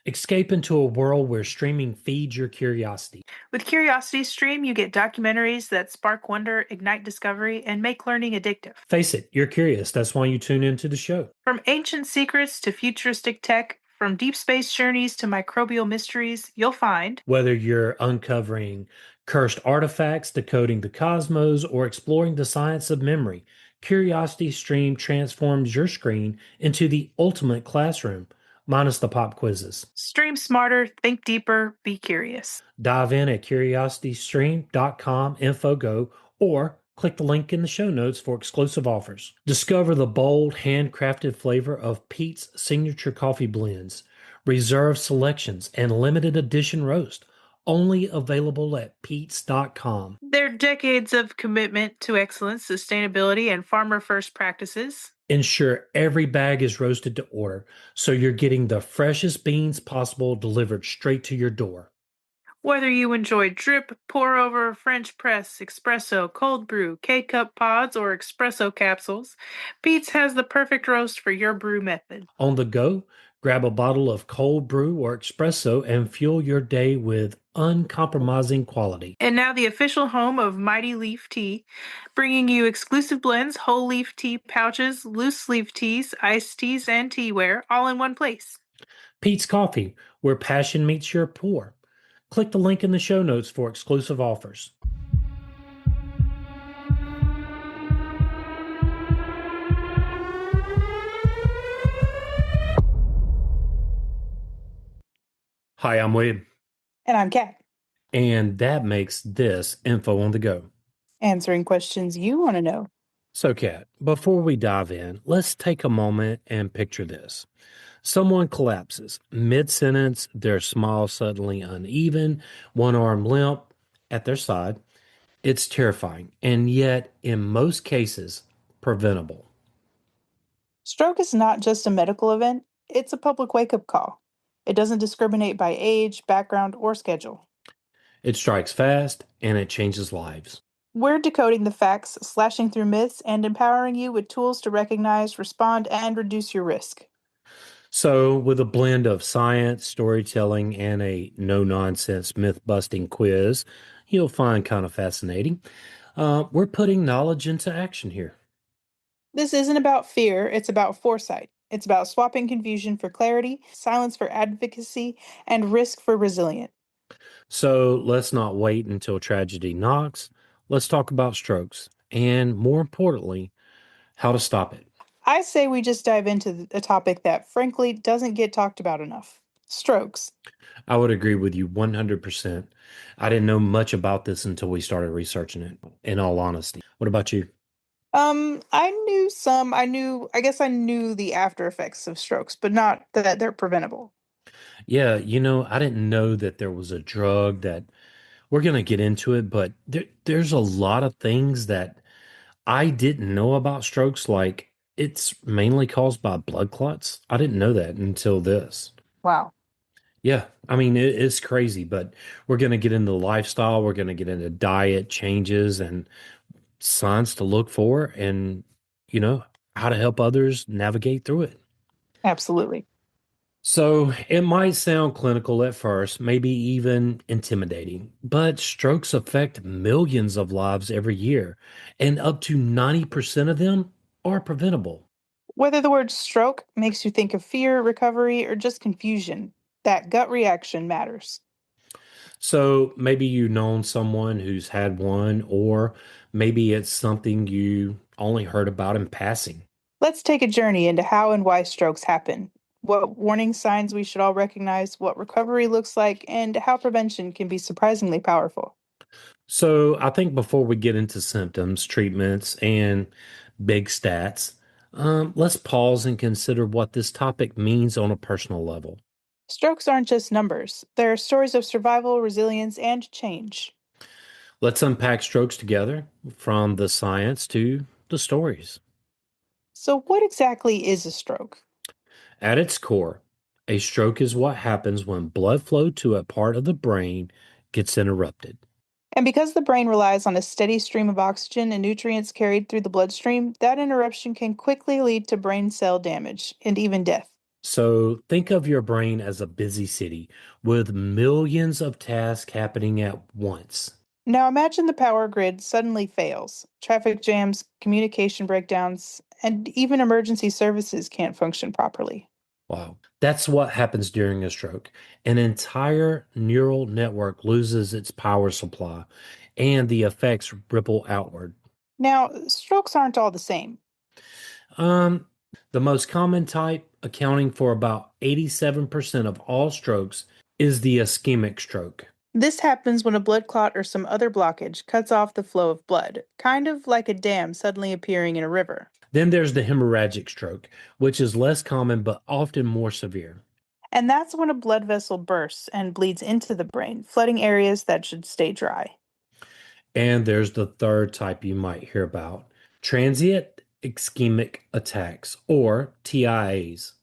Escape into a world where streaming feeds your curiosity. With Curiosity Stream, you get documentaries that spark wonder, ignite discovery, and make learning addictive. Face it, you're curious. That's why you tune into the show. From ancient secrets to futuristic tech, from deep space journeys to microbial mysteries, you'll find Whether you're uncovering cursed artifacts, decoding the cosmos, or exploring the science of memory, Curiosity Stream transforms your screen into the ultimate classroom, minus the pop quizzes. Stream Smarter, Think Deeper, Be Curious. Dive in at curiositystream.com infogo or click the link in the show notes for exclusive offers. Discover the bold, handcrafted flavor of Pete's signature coffee blends, reserve selections, and limited edition roast. Only available at pete's.com. Their decades of commitment to excellence, sustainability, and farmer first practices. Ensure every bag is roasted to order, so you're getting the freshest beans possible delivered straight to your door. Whether you enjoy drip, pour over, French press, espresso, cold brew, K cup pods, or espresso capsules, Pete's has the perfect roast for your brew method. On the go, grab a bottle of cold brew or espresso and fuel your day with uncompromising quality. And now the official home of Mighty Leaf Tea, bringing you exclusive blends, whole leaf tea pouches, loose leaf teas, iced teas, and teaware, all in one place. Pete's Coffee, where passion meets your pour. Click the link in the show notes for exclusive offers. Hi, I'm Wade. And I'm Kat, And that makes this Info on the Go. answering questions you want to know. So, Kat, before we dive in, let's take a moment and picture this. Someone collapses mid-sentence, their smile suddenly uneven, one arm limp at their side. It's terrifying, and yet, in most cases, preventable. Stroke is not just a medical event, it's a public wake up call. It doesn't discriminate by age, background, or schedule. It strikes fast, and it changes lives. We're decoding the facts, slashing through myths, and empowering you with tools to recognize, respond, and reduce your risk. So, with a blend of science, storytelling, and a no-nonsense myth-busting quiz, you'll find kind of fascinating. We're putting knowledge into action here. This isn't about fear, it's about foresight. It's about swapping confusion for clarity, silence for advocacy, and risk for resilience. So let's not wait until tragedy knocks. Let's talk about strokes and, more importantly, how to stop it. I say we just dive into a topic that, frankly, doesn't get talked about enough strokes. I would agree with you 100%. I didn't know much about this until we started researching it, in all honesty. What about you? I knew some. I guess I knew the after effects of strokes, but not that they're preventable. Yeah, I didn't know that there was a drug that we're going to get into it, but there's a lot of things that I didn't know about strokes, like it's mainly caused by blood clots. I didn't know that until this. Wow. Yeah, I mean, it's crazy, but we're going to get into lifestyle, we're going to get into diet changes and signs to look for and, you know, how to help others navigate through it. Absolutely. So it might sound clinical at first, maybe even intimidating, but strokes affect millions of lives every year, and up to 90% of them are preventable. Whether the word stroke makes you think of fear, recovery, or just confusion, that gut reaction matters. So maybe you've known someone who's had one, or maybe it's something you only heard about in passing. Let's take a journey into how and why strokes happen, what warning signs we should all recognize, what recovery looks like, and how prevention can be surprisingly powerful. So I think before we get into symptoms, treatments, and big stats, let's pause and consider what this topic means on a personal level. Strokes aren't just numbers, they're stories of survival, resilience, and change. Let's unpack strokes together from the science to the stories. So, what exactly is a stroke? At its core, a stroke is what happens when blood flow to a part of the brain gets interrupted. And because the brain relies on a steady stream of oxygen and nutrients carried through the bloodstream, that interruption can quickly lead to brain cell damage and even death. So think of your brain as a busy city with millions of tasks happening at once. Now imagine the power grid suddenly fails. Traffic jams, communication breakdowns, and even emergency services can't function properly. Wow. That's what happens during a stroke. An entire neural network loses its power supply, and the effects ripple outward. Now, strokes aren't all the same. Um, the most common type, accounting for about 87% of all strokes, is the ischemic stroke. This happens when a blood clot or some other blockage cuts off the flow of blood, kind of like a dam suddenly appearing in a river. Then there's the hemorrhagic stroke, which is less common but often more severe. And that's when a blood vessel bursts and bleeds into the brain, flooding areas that should stay dry. And there's the third type you might hear about, transient ischemic attacks, or TIAs.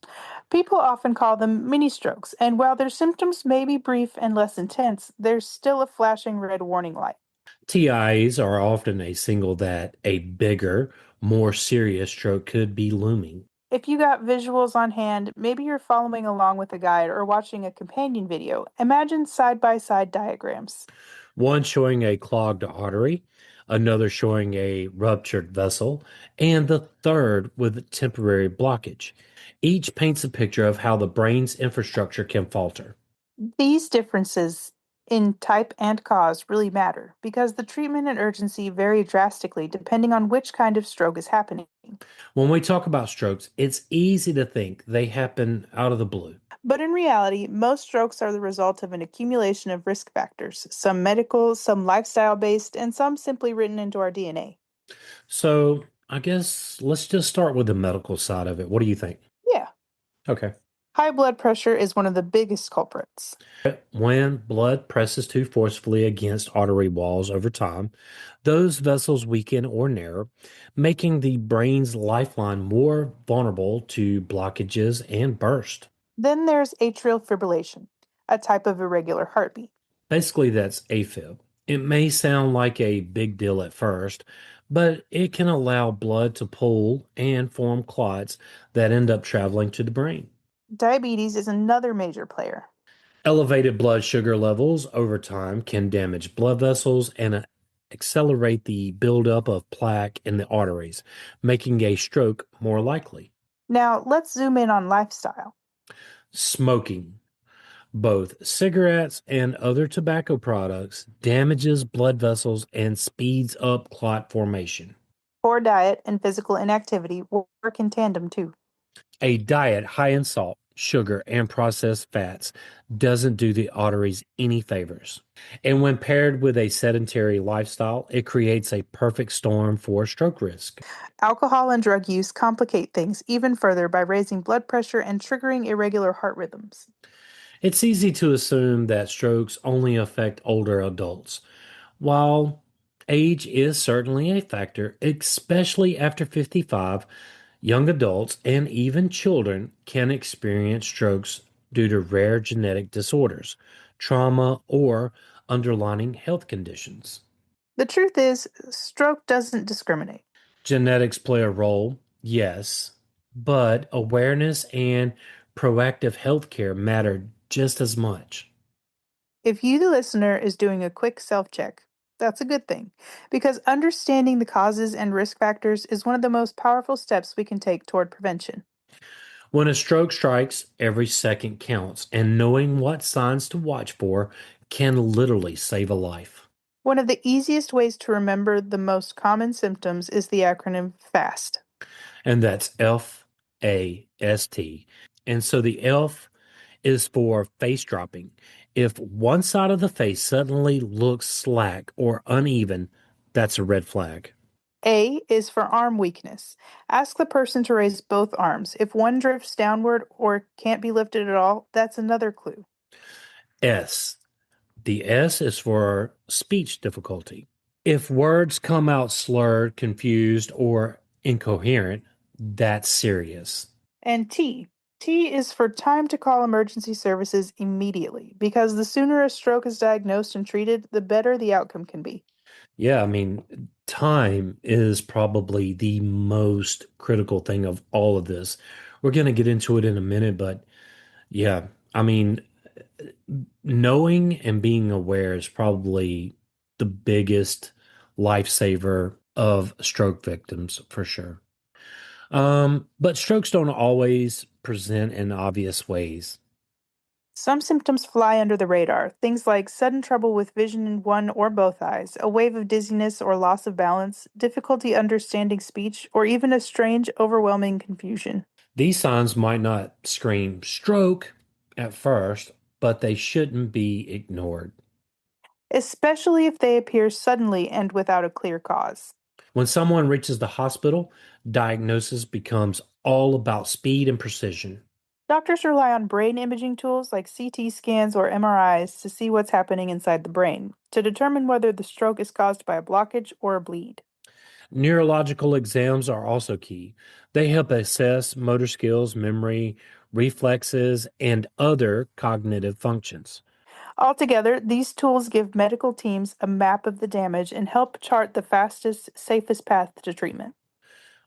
People often call them mini strokes, and while their symptoms may be brief and less intense, there's still a flashing red warning light. TIAs are often a signal that a bigger, more serious stroke could be looming. If you got visuals on hand, maybe you're following along with a guide or watching a companion video. Imagine side by side diagrams. One showing a clogged artery, another showing a ruptured vessel, and the third with temporary blockage. Each paints a picture of how the brain's infrastructure can falter. These differences in type and cause really matter because the treatment and urgency vary drastically depending on which kind of stroke is happening. When we talk about strokes, it's easy to think they happen out of the blue. But in reality, most strokes are the result of an accumulation of risk factors, some medical, some lifestyle based, and some simply written into our DNA. So I guess let's just start with the medical side of it. What do you think? Yeah, Okay. high blood pressure is one of the biggest culprits. When blood presses too forcefully against artery walls over time, those vessels weaken or narrow, making the brain's lifeline more vulnerable to blockages and burst. Then there's atrial fibrillation, a type of irregular heartbeat. Basically, that's AFib. It may sound like a big deal at first, but it can allow blood to pool and form clots that end up traveling to the brain. Diabetes is another major player. Elevated blood sugar levels over time can damage blood vessels and accelerate the buildup of plaque in the arteries, making a stroke more likely. Now, let's zoom in on lifestyle. Smoking, both cigarettes and other tobacco products, damages blood vessels and speeds up clot formation. Poor diet and physical inactivity will work in tandem too. A diet high in salt, sugar, and processed fats doesn't do the arteries any favors. And when paired with a sedentary lifestyle, it creates a perfect storm for stroke risk. Alcohol and drug use complicate things even further by raising blood pressure and triggering irregular heart rhythms. It's easy to assume that strokes only affect older adults. While age is certainly a factor, especially after 55, young adults and even children can experience strokes due to rare genetic disorders, trauma, or underlying health conditions. The truth is, stroke doesn't discriminate. Genetics play a role, yes, but awareness and proactive healthcare matter just as much. If you, the listener, is doing a quick self check, that's a good thing because understanding the causes and risk factors is one of the most powerful steps we can take toward prevention. When a stroke strikes, every second counts, and knowing what signs to watch for can literally save a life. One of the easiest ways to remember the most common symptoms is the acronym FAST. And that's FAST. And so the F is for face dropping. If one side of the face suddenly looks slack or uneven, that's a red flag. A is for arm weakness. Ask the person to raise both arms. If one drifts downward or can't be lifted at all, that's another clue. S. The S is for speech difficulty. If words come out slurred, confused, or incoherent, that's serious. And T. T is for time to call emergency services immediately because the sooner a stroke is diagnosed and treated, the better the outcome can be. Yeah, I mean, time is probably the most critical thing of all of this. We're going to get into it in a minute, but yeah, I mean, knowing and being aware is probably the biggest lifesaver of stroke victims for sure. But strokes don't always present in obvious ways. Some symptoms fly under the radar, things like sudden trouble with vision in one or both eyes, a wave of dizziness or loss of balance, difficulty understanding speech, or even a strange, overwhelming confusion. These signs might not scream stroke at first, but they shouldn't be ignored. Especially if they appear suddenly and without a clear cause. When someone reaches the hospital, diagnosis becomes all about speed and precision. Doctors rely on brain imaging tools like CT scans or MRIs to see what's happening inside the brain, to determine whether the stroke is caused by a blockage or a bleed. Neurological exams are also key. They help assess motor skills, memory, reflexes, and other cognitive functions. Altogether, these tools give medical teams a map of the damage and help chart the fastest, safest path to treatment.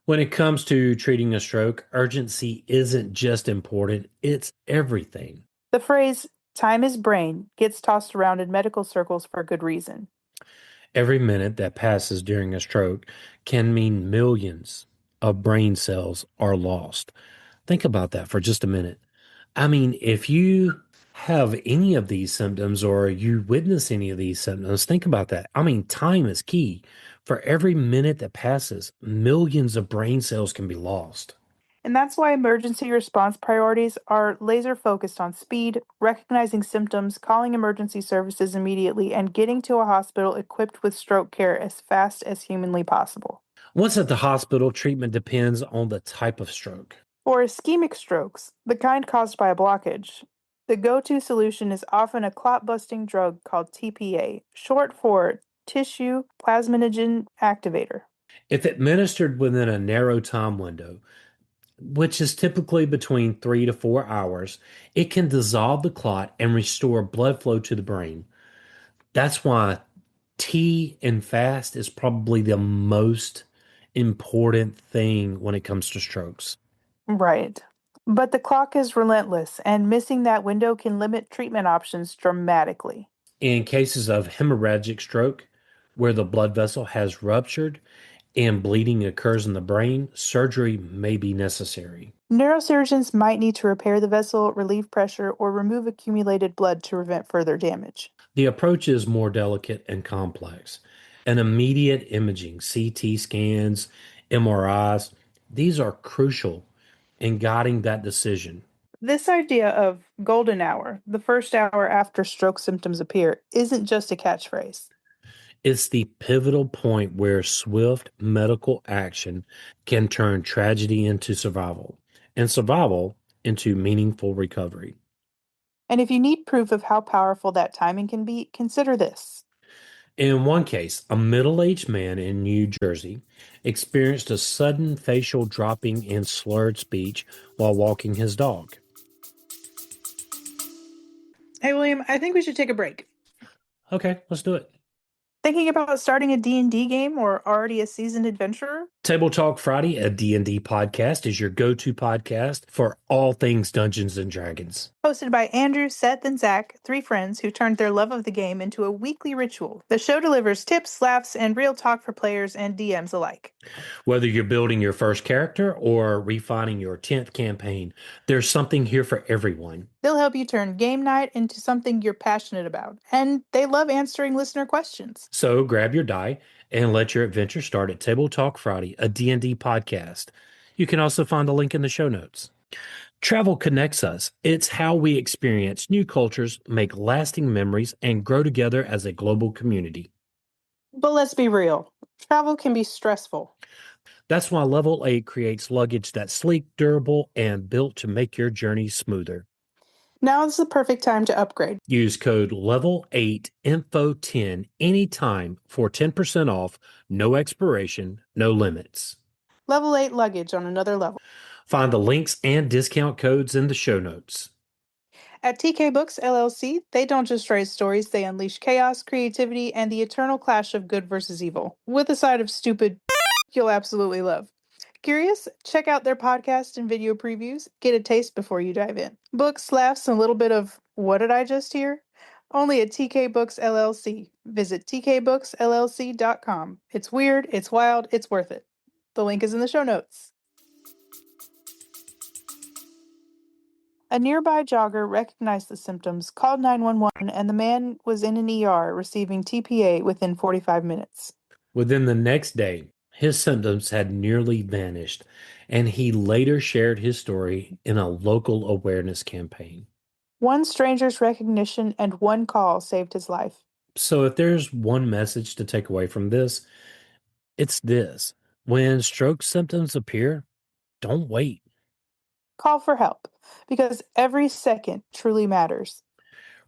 When it comes to treating a stroke, urgency isn't just important, it's everything. The phrase, time is brain, gets tossed around in medical circles for good reason. Every minute that passes during a stroke can mean millions of brain cells are lost. Think about that for just a minute. I mean, if you have any of these symptoms or you witness any of these symptoms, think about that. I mean, time is key. For every minute that passes, millions of brain cells can be lost. And that's why emergency response priorities are laser focused on speed, recognizing symptoms, calling emergency services immediately, and getting to a hospital equipped with stroke care as fast as humanly possible. Once at the hospital, treatment depends on the type of stroke. For ischemic strokes, the kind caused by a blockage, the go to solution is often a clot busting drug called TPA, short for tissue plasminogen activator. If administered within a narrow time window, which is typically between 3 to 4 hours, it can dissolve the clot and restore blood flow to the brain. That's why tea and fast is probably the most important thing when it comes to strokes. Right. But the clock is relentless, and missing that window can limit treatment options dramatically. In cases of hemorrhagic stroke, where the blood vessel has ruptured and bleeding occurs in the brain, surgery may be necessary. Neurosurgeons might need to repair the vessel, relieve pressure, or remove accumulated blood to prevent further damage. The approach is more delicate and complex. An immediate imaging, CT scans, MRIs, these are crucial in guiding that decision. This idea of golden hour, the first hour after stroke symptoms appear, isn't just a catchphrase. It's the pivotal point where swift medical action can turn tragedy into survival and survival into meaningful recovery. And if you need proof of how powerful that timing can be, consider this. In one case, a middle-aged man in New Jersey experienced a sudden facial dropping and slurred speech while walking his dog. Hey, William, I think we should take a break. Okay, let's do it. Thinking about starting a D&D game or already a seasoned adventurer? Table Talk Friday, a D&D podcast, is your go-to podcast for all things Dungeons and Dragons. Hosted by Andrew, Seth, and Zach, three friends who turned their love of the game into a weekly ritual. The show delivers tips, laughs, and real talk for players and DMs alike. Whether you're building your first character or refining your 10th campaign, there's something here for everyone. They'll help you turn game night into something you're passionate about, and they love answering listener questions. So grab your die and let your adventure start at Table Talk Friday, a D&D podcast. You can also find a link in the show notes. Travel connects us. It's how we experience new cultures, make lasting memories, and grow together as a global community. But let's be real, travel can be stressful. That's why Level 8 creates luggage that's sleek, durable, and built to make your journey smoother. Now is the perfect time to upgrade. Use code LEVEL8INFO10 anytime for 10% off, no expiration, no limits. Level 8 luggage on another level. Find the links and discount codes in the show notes. At TK Books LLC, they don't just write stories, they unleash chaos, creativity, and the eternal clash of good versus evil, with a side of stupid you'll absolutely love. Curious? Check out their podcast and video previews. Get a taste before you dive in. Books, laughs, and a little bit of what did I just hear? Only at TK Books LLC. Visit tkbooksllc.com. It's weird, it's wild, it's worth it. The link is in the show notes. A nearby jogger recognized the symptoms, called 911, and the man was in an ER receiving TPA within 45 minutes. Within the next day, his symptoms had nearly vanished, and he later shared his story in a local awareness campaign. One stranger's recognition and one call saved his life. So, if there's one message to take away from this, it's this: when stroke symptoms appear, don't wait. Call for help because every second truly matters.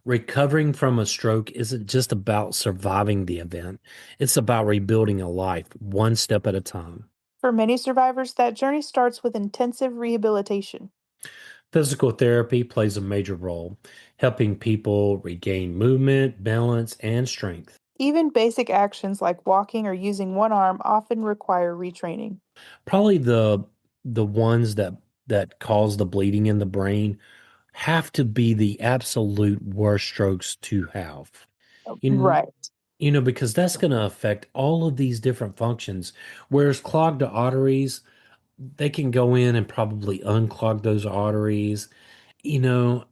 Recovering from a stroke isn't just about surviving the event, it's about rebuilding a life one step at a time. For many survivors, that journey starts with intensive rehabilitation. Physical therapy plays a major role, helping people regain movement, balance, and strength. Even basic actions like walking or using one arm often require retraining. Probably the ones that cause the bleeding in the brain have to be the absolute worst strokes to have. You, Right. because that's going to affect all of these different functions. Whereas clogged arteries, they can go in and probably unclog those arteries. You know,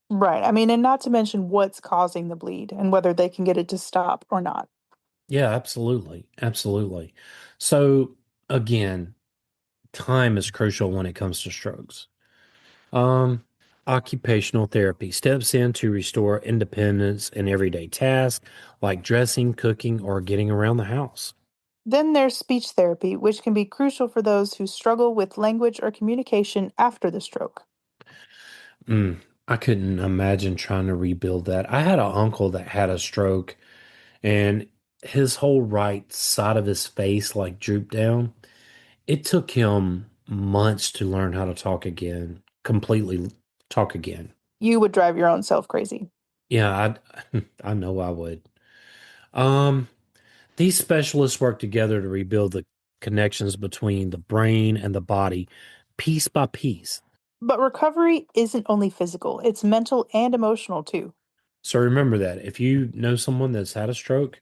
Right. I mean, and not to mention what's causing the bleed and whether they can get it to stop or not. yeah, absolutely. Absolutely. So again, time is crucial when it comes to strokes. Um, Occupational therapy steps in to restore independence in everyday tasks like dressing, cooking, or getting around the house. Then there's speech therapy, which can be crucial for those who struggle with language or communication after the stroke. Mm, I couldn't imagine trying to rebuild that. I had an uncle that had a stroke and his whole right side of his face like drooped down. It took him months to learn how to talk again, completely talk again. You would drive your own self crazy. Yeah, I know I would. Um, these specialists work together to rebuild the connections between the brain and the body, piece by piece. But recovery isn't only physical, it's mental and emotional too. So remember that if you know someone that's had a stroke,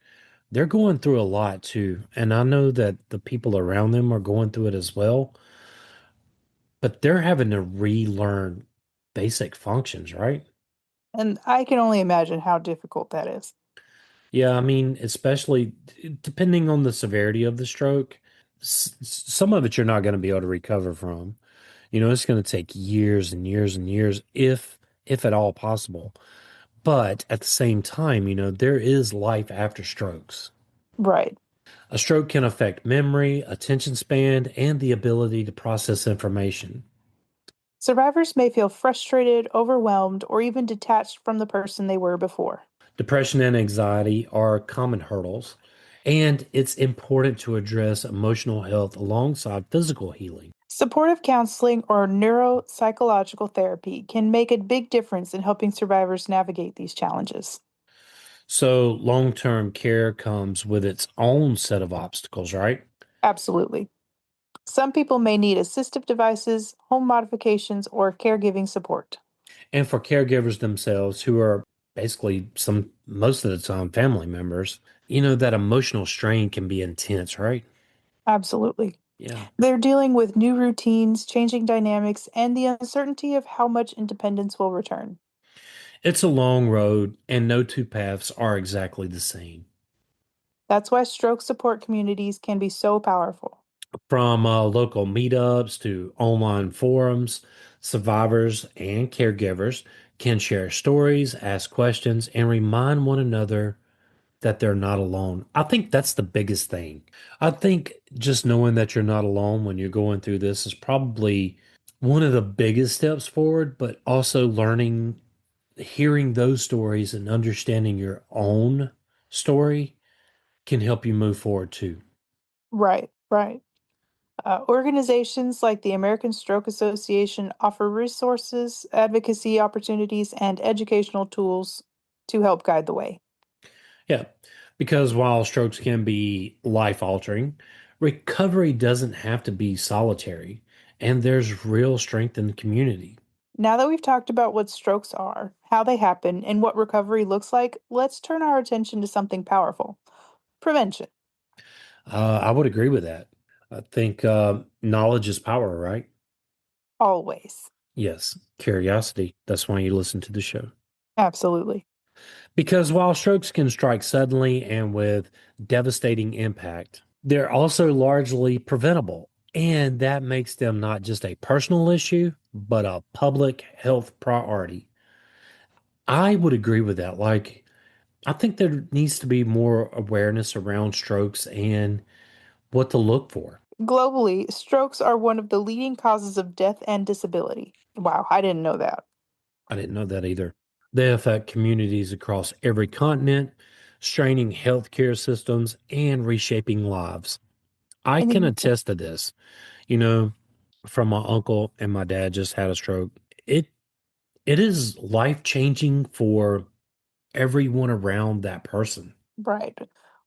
they're going through a lot too. And I know that the people around them are going through it as well, but they're having to relearn basic functions, right? And I can only imagine how difficult that is. Yeah, I mean, especially depending on the severity of the stroke, some of it you're not going to be able to recover from. It's going to take years and years and years, if at all possible. But at the same time, there is life after strokes. Right. A stroke can affect memory, attention span, and the ability to process information. Survivors may feel frustrated, overwhelmed, or even detached from the person they were before. Depression and anxiety are common hurdles, and it's important to address emotional health alongside physical healing. Supportive counseling or neuropsychological therapy can make a big difference in helping survivors navigate these challenges. So, long term care comes with its own set of obstacles, right? Absolutely. Some people may need assistive devices, home modifications, or caregiving support. And for caregivers themselves, who are basically most of the time family members, that emotional strain can be intense, right? Absolutely. Yeah. They're dealing with new routines, changing dynamics, and the uncertainty of how much independence will return. It's a long road, and no two paths are exactly the same. That's why stroke support communities can be so powerful. From local meetups to online forums, survivors and caregivers can share stories, ask questions, and remind one another that they're not alone. I think that's the biggest thing. I think just knowing that you're not alone when you're going through this is probably one of the biggest steps forward, but also learning, hearing those stories and understanding your own story can help you move forward too. Right, right. Organizations like the American Stroke Association offer resources, advocacy opportunities, and educational tools to help guide the way. Yeah, because while strokes can be life altering, Recovery doesn't have to be solitary, and there's real strength in the community. Now that we've talked about what strokes are, how they happen, and what recovery looks like, let's turn our attention to something powerful: prevention. I would agree with that. I think knowledge is power, right? Always. Yes, curiosity. That's why you listen to the show. Absolutely. Because while strokes can strike suddenly and with devastating impact, they're also largely preventable. And that makes them not just a personal issue, but a public health priority. I would agree with that. Like, I think there needs to be more awareness around strokes and what to look for. Globally, strokes are one of the leading causes of death and disability. Wow, I didn't know that. I didn't know that either. They affect communities across every continent, straining healthcare systems and reshaping lives. I In can the attest to this. You know, from my uncle and my dad just had a stroke. It it is life changing for everyone around that person. right.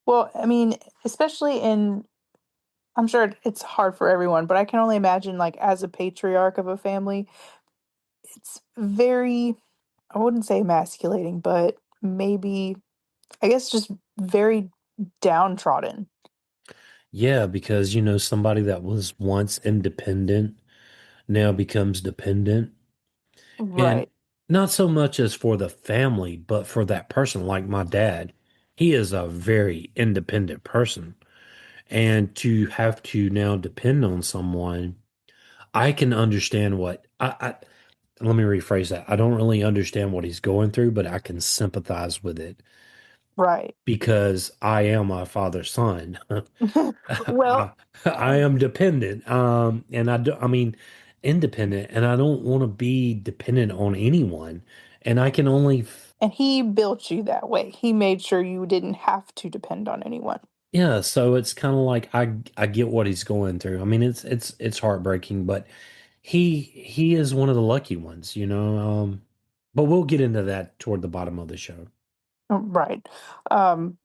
Well, I mean, especially in, I'm sure it's hard for everyone, but I can only imagine, like, as a patriarch of a family, it's very, I wouldn't say emasculating, but maybe, I guess, just very downtrodden. Yeah, because somebody that was once independent now becomes dependent. And Right. not so much as for the family, but for that person, like my dad. He is a very independent person. And to have to now depend on someone, I can understand let me rephrase that. I don't really understand what he's going through, but I can sympathize with it Right. because I am my father's son. Well, I am dependent. And I mean, independent, and I don't want to be dependent on anyone. And I can only, and he built you that way. He made sure you didn't have to depend on anyone. yeah. So it's kind of like I get what he's going through. I mean, it's heartbreaking, but he is one of the lucky ones. But we'll get into that toward the bottom of the show. Right. Um,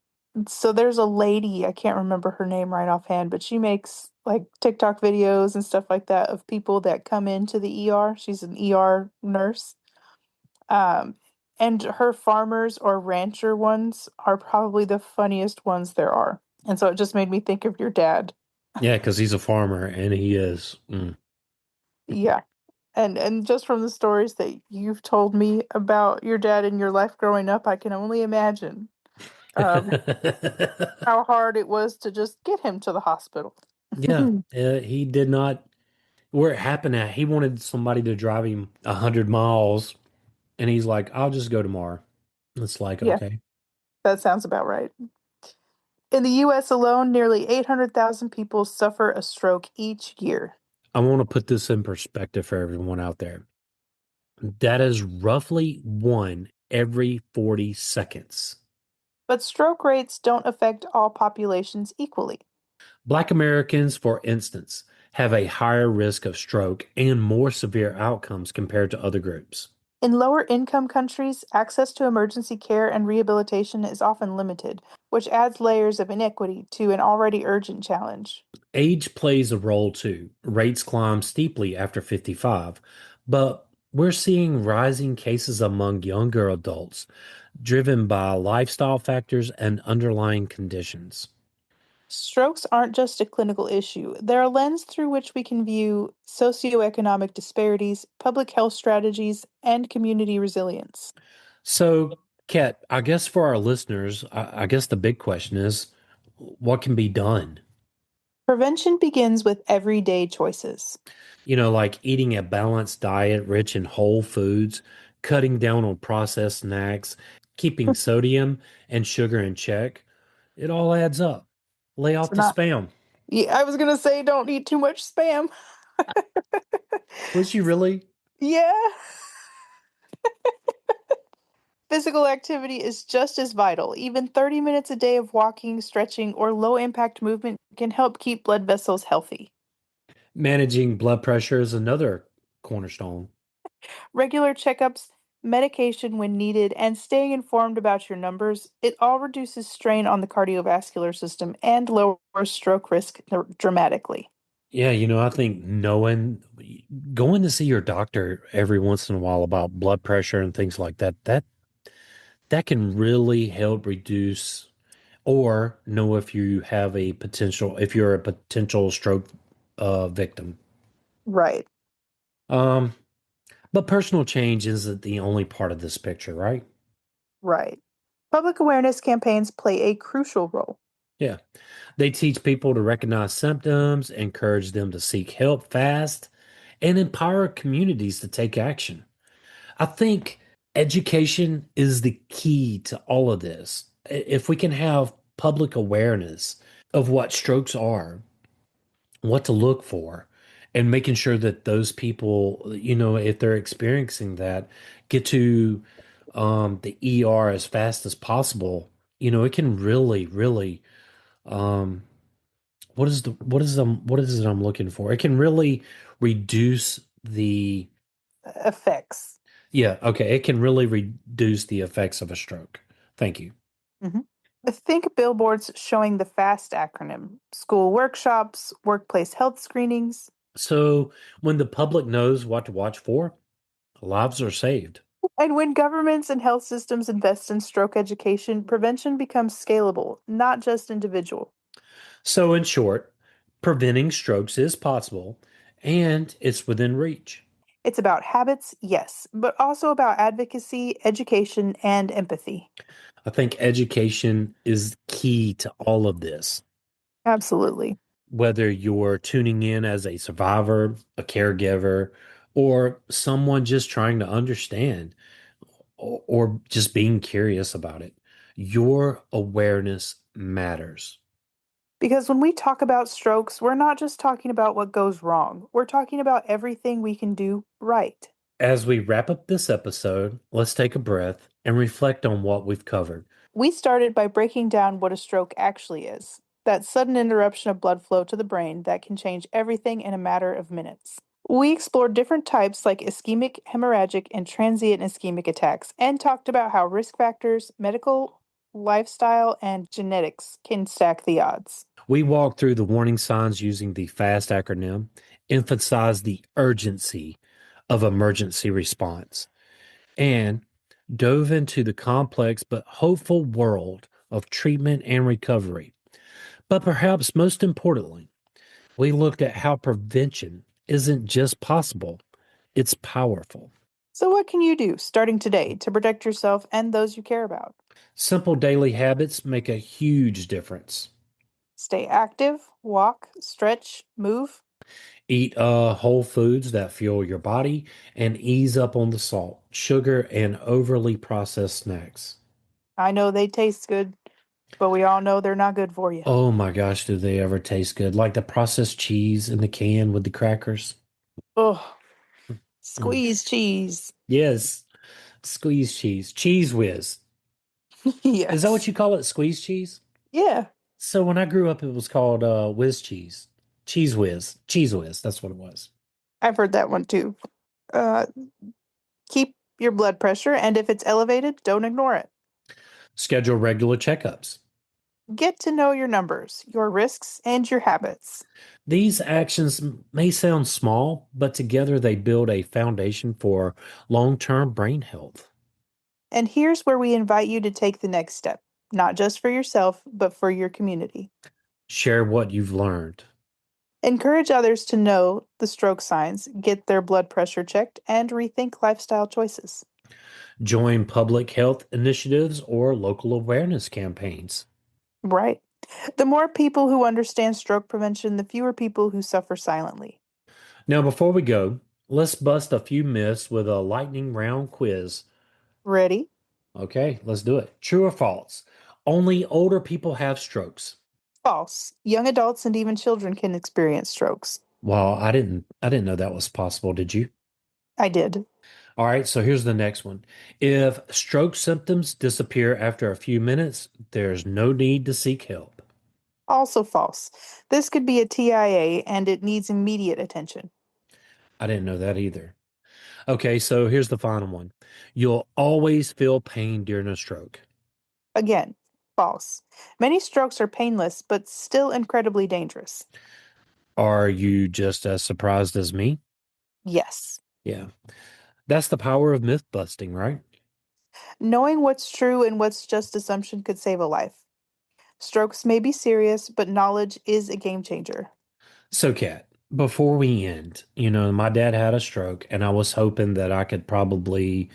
so there's a lady, I can't remember her name right offhand, but she makes like TikTok videos and stuff like that of people that come into the ER. She's an ER nurse. Um, and her farmers or rancher ones are probably the funniest ones there are. And so it just made me think of your dad. Yeah, because he's a farmer and he is. Yeah. And just from the stories that you've told me about your dad and your life growing up, I can only imagine um, how hard it was to just get him to the hospital. Yeah, he did not. Where it happened at, he wanted somebody to drive him 100 miles, and he's like, "I'll just go tomorrow." It's like, Yeah, okay. that sounds about right. In the US alone, nearly 800,000 people suffer a stroke each year. I want to put this in perspective for everyone out there. That is roughly one every 40 seconds. But stroke rates don't affect all populations equally. Black Americans, for instance, have a higher risk of stroke and more severe outcomes compared to other groups. In lower income countries, access to emergency care and rehabilitation is often limited, which adds layers of inequity to an already urgent challenge. Age plays a role too. Rates climb steeply after 55, but we're seeing rising cases among younger adults driven by lifestyle factors and underlying conditions. Strokes aren't just a clinical issue, they're a lens through which we can view socioeconomic disparities, public health strategies, and community resilience. So, Kat, I guess for our listeners, I guess the big question is what can be done? Prevention begins with everyday choices. Like eating a balanced diet rich in whole foods, cutting down on processed snacks, keeping sodium and sugar in check. It all adds up. Lay off So the not spam. Yeah, I was gonna say don't eat too much spam. Was you really? Yeah. Physical activity is just as vital. Even 30 minutes a day of walking, stretching, or low impact movement can help keep blood vessels healthy. Managing blood pressure is another cornerstone. Regular checkups medication when needed, and staying informed about your numbers, it all reduces strain on the cardiovascular system and lowers stroke risk dramatically. Yeah, I think going to see your doctor every once in a while about blood pressure and things like that can really help reduce or know if you're a potential stroke victim. Right, Um, but personal change isn't the only part of this picture, right? right. Public awareness campaigns play a crucial role. Yeah. They teach people to recognize symptoms, encourage them to seek help fast, and empower communities to take action. I think education is the key to all of this. If we can have public awareness of what strokes are, what to look for, and making sure that those people, if they're experiencing that, get to the ER as fast as possible, it can really, really, um, what is it I'm looking for? It can really reduce the, Effects. yeah, okay, it can really reduce the effects of a stroke. Thank you. Mhm. Think billboards showing the FAST acronym, school workshops, workplace health screenings. So when the public knows what to watch for, lives are saved. And when governments and health systems invest in stroke education, prevention becomes scalable, not just individual. So, in short, preventing strokes is possible and it's within reach. It's about habits, yes, but also about advocacy, education, and empathy. I think education is key to all of this. Absolutely. Whether you're tuning in as a survivor, a caregiver, or someone just trying to understand or just being curious about it, your awareness matters. Because when we talk about strokes, we're not just talking about what goes wrong, we're talking about everything we can do right. As we wrap up this episode, let's take a breath and reflect on what we've covered. We started by breaking down what a stroke actually is, that sudden interruption of blood flow to the brain that can change everything in a matter of minutes. We explored different types like ischemic, hemorrhagic, and transient ischemic attacks and talked about how risk factors, medical, lifestyle, and genetics can stack the odds. We walked through the warning signs using the FAST acronym, emphasized the urgency of emergency response, and dove into the complex but hopeful world of treatment and recovery. But perhaps most importantly, we looked at how prevention isn't just possible, it's powerful. So, what can you do starting today to protect yourself and those you care about? Simple daily habits make a huge difference. Stay active, walk, stretch, move. Eat whole foods that fuel your body and ease up on the salt, sugar, and overly processed snacks. I know they taste good, but we all know they're not good for you. Oh my gosh, do they ever taste good? Like the processed cheese in the can with the crackers. Oh, Mm. squeeze cheese. Yes, squeeze cheese. Cheese whiz. Is that what Yes. you call it? Squeeze cheese? Yeah, So when I grew up, it was called whiz cheese. Cheese whiz. Cheese whiz. That's what it was. I've heard that one too. Uh, Keep your blood pressure, and if it's elevated, don't ignore it. Schedule regular checkups. Get to know your numbers, your risks, and your habits. These actions may sound small, but together they build a foundation for long-term brain health. And here's where we invite you to take the next step, not just for yourself, but for your community. Share what you've learned. Encourage others to know the stroke signs, get their blood pressure checked, and rethink lifestyle choices. Join public health initiatives or local awareness campaigns. Right. The more people who understand stroke prevention, the fewer people who suffer silently. Now, before we go, let's bust a few myths with a lightning round quiz. Ready? Okay, let's do it. True or false? Only older people have strokes. False. Young adults and even children can experience strokes. Well, I didn't know that was possible, did you? I did. All right, so here's the next one. If stroke symptoms disappear after a few minutes, there's no need to seek help. Also false. This could be a TIA and it needs immediate attention. I didn't know that either. Okay, so here's the final one. You'll always feel pain during a stroke. Again, false. Many strokes are painless, but still incredibly dangerous. Are you just as surprised as me? Yes. Yeah. That's the power of myth busting, right? Knowing what's true and what's just assumption could save a life. Strokes may be serious, but knowledge is a game changer. So, Kat, before we end, my dad had a stroke, and I was hoping that I could probably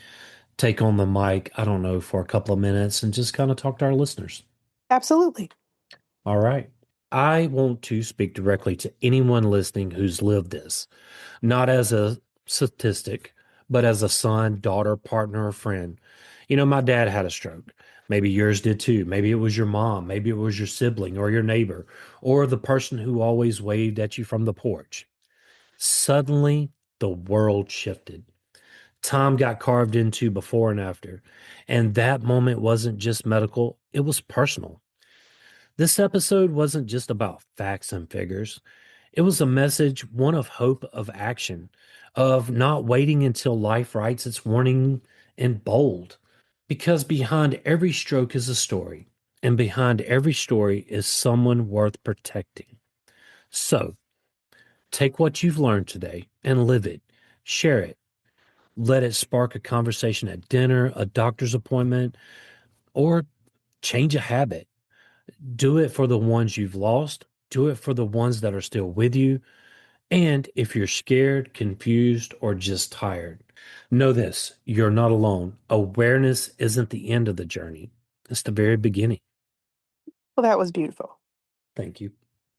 take on the mic, I don't know, for a couple of minutes and just kind of talk to our listeners. Absolutely. All right. I want to speak directly to anyone listening who's lived this, not as a statistic, but as a son, daughter, partner, or friend. My dad had a stroke. Maybe yours did too. Maybe it was your mom. Maybe it was your sibling or your neighbor or the person who always waved at you from the porch. Suddenly, the world shifted. Time got carved into before and after. And that moment wasn't just medical, it was personal. This episode wasn't just about facts and figures. It was a message, one of hope, of action, of not waiting until life writes its warning in bold. Because behind every stroke is a story, and behind every story is someone worth protecting. So take what you've learned today and live it, share it, let it spark a conversation at dinner, a doctor's appointment, or change a habit. Do it for the ones you've lost, do it for the ones that are still with you. And if you're scared, confused, or just tired, know this, you're not alone. Awareness isn't the end of the journey, it's the very beginning. Well, that was beautiful. Thank you.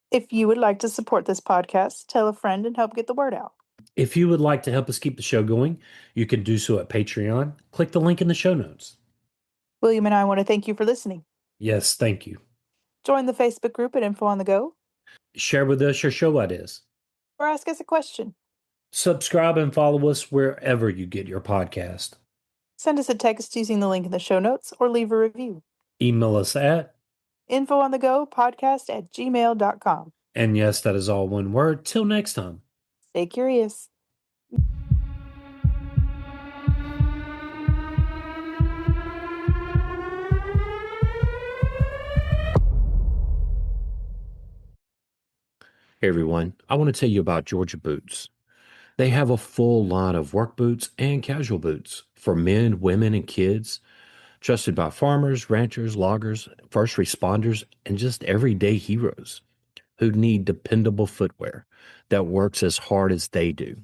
If you would like to support this podcast, tell a friend and help get the word out. If you would like to help us keep the show going, you can do so at Patreon. Click the link in the show notes. William and I want to thank you for listening. Yes, thank you. Join the Facebook group at Info on the Go Share with us your show ideas. or ask us a question. Subscribe and follow us wherever you get your podcast. Send us a text using the link in the show notes or leave a review. Email us at, infoonthegopodcast@gmail.com. and yes, that is all one word. Till next time. Stay curious. Hey everyone, I want to tell you about Georgia Boots. They have a full line of work boots and casual boots for men, women, and kids, trusted by farmers, ranchers, loggers, first responders, and just everyday heroes who need dependable footwear that works as hard as they do.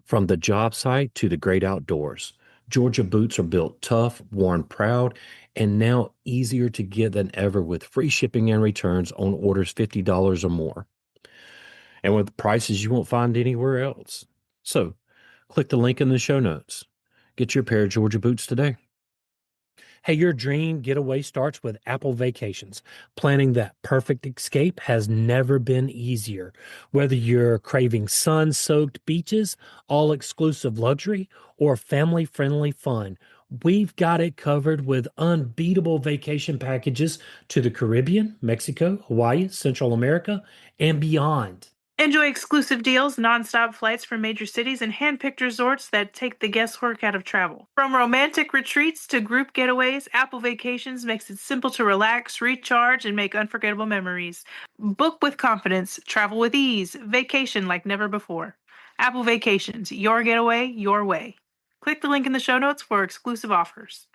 From the job site to the great outdoors, Georgia boots are built tough, worn proud, and now easier to get than ever with free shipping and returns on orders $50 or more, and with prices you won't find anywhere else. So, click the link in the show notes. Get your pair of Georgia boots today. Hey, your dream getaway starts with Apple Vacations. Planning that perfect escape has never been easier. Whether you're craving sun soaked beaches, all exclusive luxury, or family friendly fun, we've got it covered with unbeatable vacation packages to the Caribbean, Mexico, Hawaii, Central America, and beyond. Enjoy exclusive deals, nonstop flights from major cities, and hand-picked resorts that take the guesswork out of travel. From romantic retreats to group getaways, Apple Vacations makes it simple to relax, recharge, and make unforgettable memories. Book with confidence, travel with ease, vacation like never before. Apple Vacations, your getaway, your way. Click the link in the show notes for exclusive offers.